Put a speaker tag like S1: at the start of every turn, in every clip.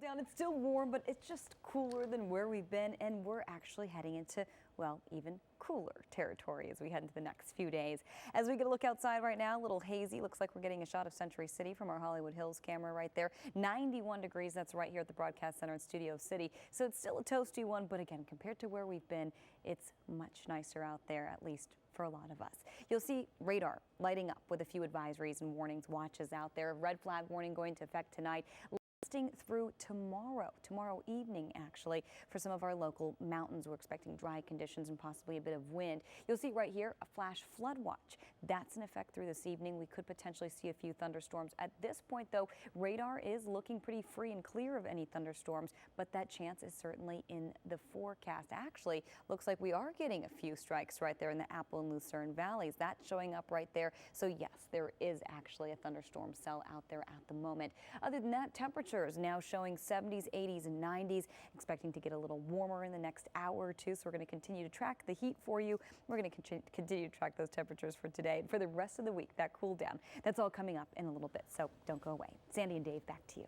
S1: down. It's still warm, but it's just cooler than where we've been, and we're actually heading into, well, even cooler territory as we head into the next few days. As we get a look outside right now, a little hazy. Looks like we're getting a shot of Century City from our Hollywood Hills camera right there. 91 degrees. That's right here at the Broadcast Center in Studio City. So it's still a toasty one, but again, compared to where we've been, it's much nicer out there, at least for a lot of us. You'll see radar lighting up with a few advisories and warnings, watches out there. Red flag warning going into effect tonight, lasting through tomorrow evening actually. For some of our local mountains, we're expecting dry conditions and possibly a bit of wind. You'll see right here a flash flood watch. That's in effect through this evening. We could potentially see a few thunderstorms. At this point though, radar is looking pretty free and clear of any thunderstorms, but that chance is certainly in the forecast. Actually, looks like we are getting a few strikes right there in the Apple and Lucerne valleys. That's showing up right there. So yes, there is actually a thunderstorm cell out there at the moment. Other than that, temperatures now showing 70s, 80s, and 90s. Expecting to get a little warmer in the next hour or two, so we're going to continue to track the heat for you. We're going to continue to track those temperatures for today and for the rest of the week. That cool down, that's all coming up in a little bit, so don't go away. Sandy and Dave, back to you.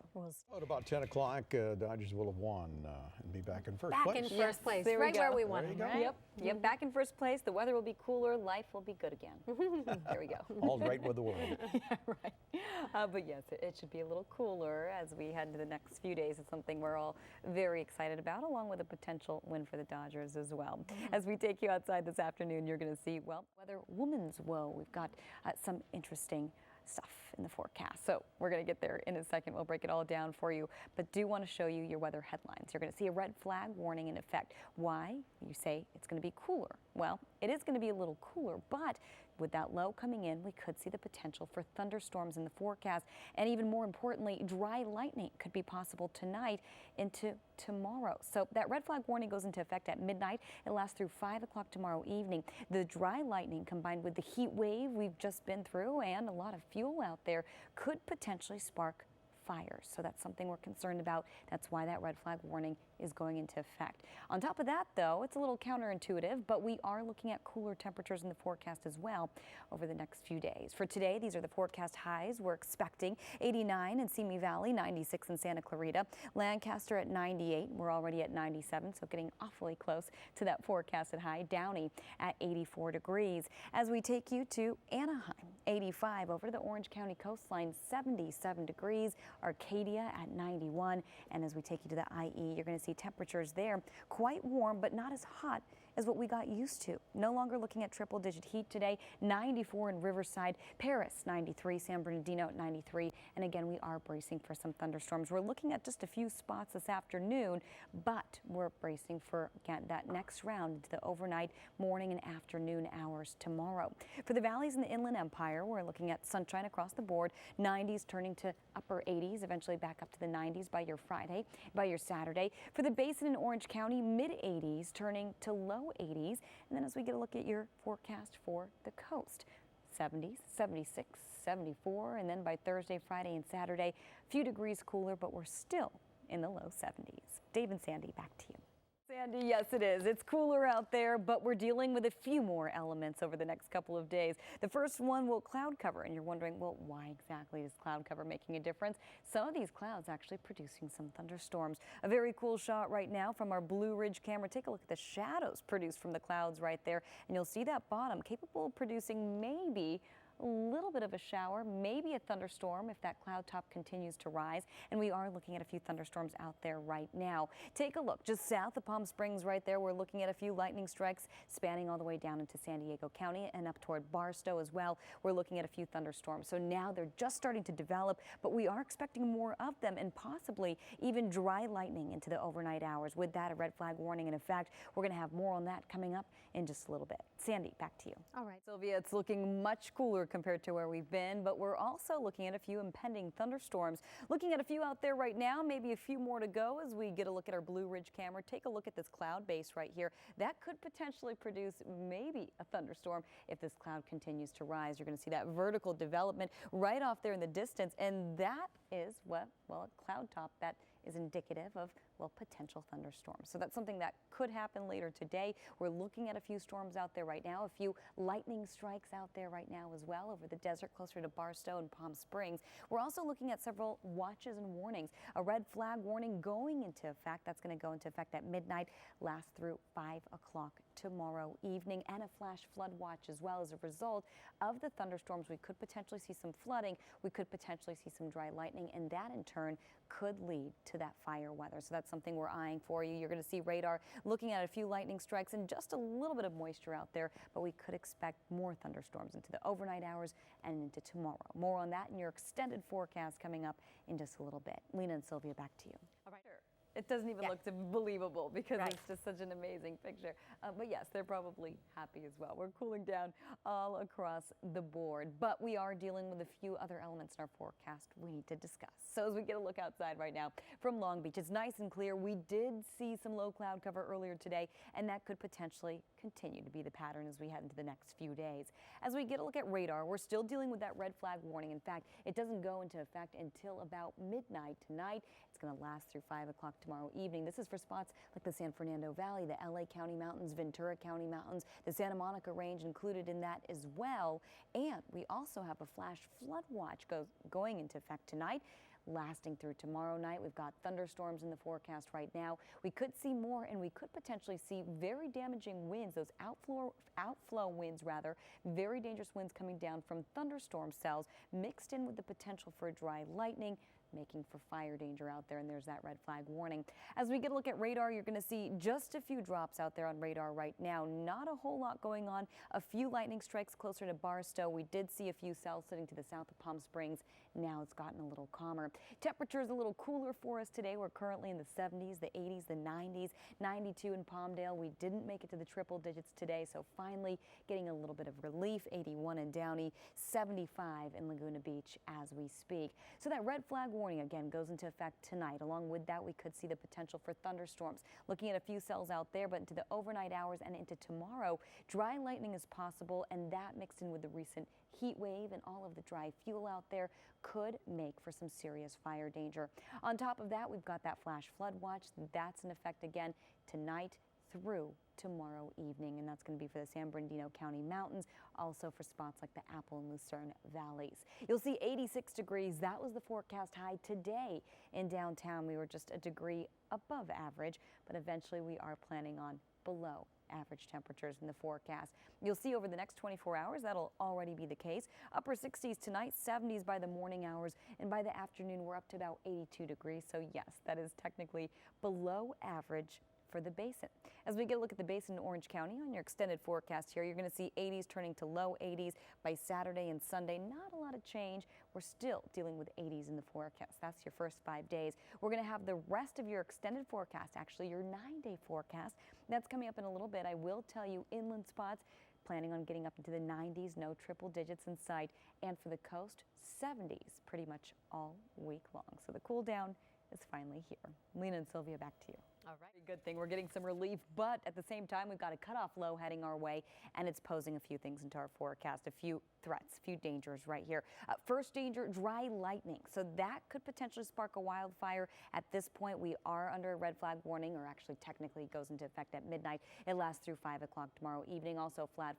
S2: At about 10 o'clock, Dodgers will have won and be back in first place.
S3: Back in first place,
S1: there
S3: right
S1: we go.
S3: where we wanted, right?
S1: Yep, back in first place. The weather will be cooler. Life will be good again. There we go.
S2: All's right with the world.
S1: Yeah, right. But yes, it should be a little cooler as we head into the next few days. It's something we're all very excited about, along with a potential win for the Dodgers as well. As we take you outside this afternoon, you're going to see, well, weather woman's woe. We've got some interesting stuff in the forecast. So we're going to get there in a second. We'll break it all down for you, but do want to show you your weather headlines. You're going to see a red flag warning in effect. Why? You say it's going to be cooler. Well, it is going to be a little cooler, but with that low coming in, we could see the potential for thunderstorms in the forecast. And even more importantly, dry lightning could be possible tonight into tomorrow. So that red flag warning goes into effect at midnight. It lasts through 5 o'clock tomorrow evening. The dry lightning combined with the heat wave we've just been through and a lot of fuel out there could potentially spark fires. So that's something we're concerned about. That's why that red flag warning is going into effect. On top of that, though, it's a little counterintuitive, but we are looking at cooler temperatures in the forecast as well over the next few days. For today, these are the forecast highs. We're expecting 89 in Simi Valley, 96 in Santa Clarita, Lancaster at 98. We're already at 97, so getting awfully close to that forecasted high. Downey at 84 degrees. As we take you to Anaheim, 85 over to the Orange County coastline, 77 degrees. Arcadia at 91, and as we take you to the IE, you're going to see temperatures there quite warm, but not as hot as what we got used to. No longer looking at triple-digit heat today. 94 in Riverside, Paris 93, San Bernardino at 93, and again we are bracing for some thunderstorms. We're looking at just a few spots this afternoon, but we're bracing for again that next round into the overnight, morning, and afternoon hours tomorrow. For the valleys in the Inland Empire, we're looking at sunshine across the board. 90s turning to upper 80s, eventually back up to the 90s by your Saturday. For the Basin in Orange County, mid-80s turning to low 80s. And then as we get a look at your forecast for the coast, 70s, 76, 74, and then by Thursday, Friday, and Saturday, a few degrees cooler, but we're still in the low 70s. Dave and Sandy, back to you. Sandy, yes it is. It's cooler out there, but we're dealing with a few more elements over the next couple of days. The first one, will cloud cover, and you're wondering, well, why exactly is cloud cover making a difference? Some of these clouds actually producing some thunderstorms. A very cool shot right now from our Blue Ridge camera. Take a look at the shadows produced from the clouds right there, and you'll see that bottom capable of producing maybe a little bit of a shower, maybe a thunderstorm if that cloud top continues to rise. And we are looking at a few thunderstorms out there right now. Take a look just south of Palm Springs right there. We're looking at a few lightning strikes spanning all the way down into San Diego County and up toward Barstow as well. We're looking at a few thunderstorms. So now they're just starting to develop, but we are expecting more of them and possibly even dry lightning into the overnight hours. With that, a red flag warning in effect. We're going to have more on that coming up in just a little bit. Sandy, back to you.
S3: All right,
S1: Sylvia, it's looking much cooler compared to where we've been, but we're also looking at a few impending thunderstorms. Looking at a few out there right now, maybe a few more to go as we get a look at our Blue Ridge camera. Take a look at this cloud base right here. That could potentially produce maybe a thunderstorm if this cloud continues to rise. You're going to see that vertical development right off there in the distance, and that is what, well, a cloud top that is indicative of, well, potential thunderstorms. So that's something that could happen later today. We're looking at a few storms out there right now, a few lightning strikes out there right now as well over the desert closer to Barstow and Palm Springs. We're also looking at several watches and warnings. A red flag warning going into effect. That's going to go into effect at midnight, last through 5 o'clock tomorrow evening, and a flash flood watch as well. As a result of the thunderstorms, we could potentially see some flooding. We could potentially see some dry lightning, and that in turn could lead to that fire weather. So that's something we're eyeing for you. You're going to see radar looking at a few lightning strikes and just a little bit of moisture out there, but we could expect more thunderstorms into the overnight hours and into tomorrow. More on that in your extended forecast coming up in just a little bit. Lena and Sylvia, back to you.
S3: All right.
S1: It doesn't even look believable because
S3: Right.
S1: it's just such an amazing picture. But yes, they're probably happy as well. We're cooling down all across the board, but we are dealing with a few other elements in our forecast we need to discuss. So as we get a look outside right now from Long Beach, it's nice and clear. We did see some low cloud cover earlier today, and that could potentially continue to be the pattern as we head into the next few days. As we get a look at radar, we're still dealing with that red flag warning. In fact, it doesn't go into effect until about midnight tonight. It's going to last through 5 o'clock tomorrow evening. This is for spots like the San Fernando Valley, the LA County Mountains, Ventura County Mountains, the Santa Monica Range included in that as well. And we also have a flash flood watch going into effect tonight, lasting through tomorrow night. We've got thunderstorms in the forecast right now. We could see more, and we could potentially see very damaging winds, those outflow winds rather, very dangerous winds coming down from thunderstorm cells mixed in with the potential for dry lightning, making for fire danger out there, and there's that red flag warning. As we get a look at radar, you're going to see just a few drops out there on radar right now. Not a whole lot going on. A few lightning strikes closer to Barstow. We did see a few cells sitting to the south of Palm Springs. Now it's gotten a little calmer. Temperatures a little cooler for us today. We're currently in the 70s, the 80s, the 90s, 92 in Palmdale. We didn't make it to the triple digits today, so finally getting a little bit of relief. 81 in Downey, 75 in Laguna Beach as we speak. So that red flag warning again goes into effect tonight. Along with that, we could see the potential for thunderstorms. Looking at a few cells out there, but into the overnight hours and into tomorrow, dry lightning is possible, and that mixed in with the recent heat wave and all of the dry fuel out there could make for some serious fire danger. On top of that, we've got that flash flood watch. That's in effect again tonight through tomorrow evening, and that's going to be for the San Bernardino County Mountains, also for spots like the Apple and Lucerne Valleys. You'll see 86 degrees. That was the forecast high today in downtown. We were just a degree above average, but eventually we are planning on below average temperatures in the forecast. You'll see over the next 24 hours that'll already be the case. Upper 60s tonight, 70s by the morning hours, and by the afternoon we're up to about 82 degrees. So yes, that is technically below average for the basin. As we get a look at the basin in Orange County on your extended forecast here, you're going to see 80s turning to low 80s by Saturday and Sunday. Not a lot of change. We're still dealing with 80s in the forecast. That's your first 5 days. We're going to have the rest of your extended forecast, actually your 9-day forecast. That's coming up in a little bit. I will tell you inland spots planning on getting up into the 90s, no triple digits in sight. And for the coast, 70s pretty much all week long. So the cool down is finally here. Lena and Sylvia, back to you.
S3: All right.
S1: Good thing we're getting some relief, but at the same time, we've got a cutoff low heading our way, and it's posing a few things into our forecast, a few threats, a few dangers right here. First danger, dry lightning. So that could potentially spark a wildfire. At this point, we are under a red flag warning, or actually technically goes into effect at midnight. It lasts through 5 o'clock tomorrow evening. Also, flash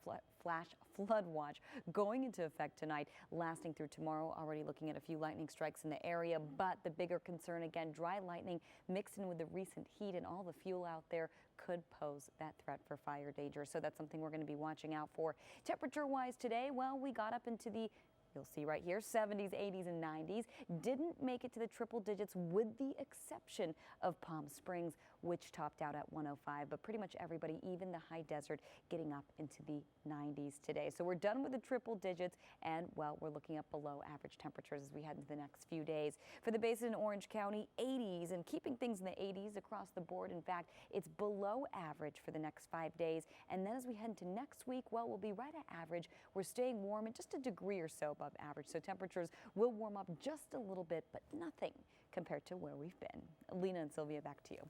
S1: flood watch going into effect tonight, lasting through tomorrow. Already looking at a few lightning strikes in the area, but the bigger concern, again, dry lightning mixed in with the recent heat and all the fuel out there could pose that threat for fire danger. So that's something we're going to be watching out for. Temperature-wise today, well, we got up into the you'll see right here, 70s, 80s, and 90s. Didn't make it to the triple digits with the exception of Palm Springs, which topped out at 105. But pretty much everybody, even the high desert, getting up into the 90s today. So we're done with the triple digits, and, well, we're looking up below average temperatures as we head into the next few days. For the basin in Orange County, 80s, and keeping things in the 80s across the board. In fact, it's below average for the next 5 days. And then as we head into next week, well, we'll be right at average. We're staying warm and just a degree or so above average. So temperatures will warm up just a little bit, but nothing compared to where we've been. Lena and Sylvia, back to you.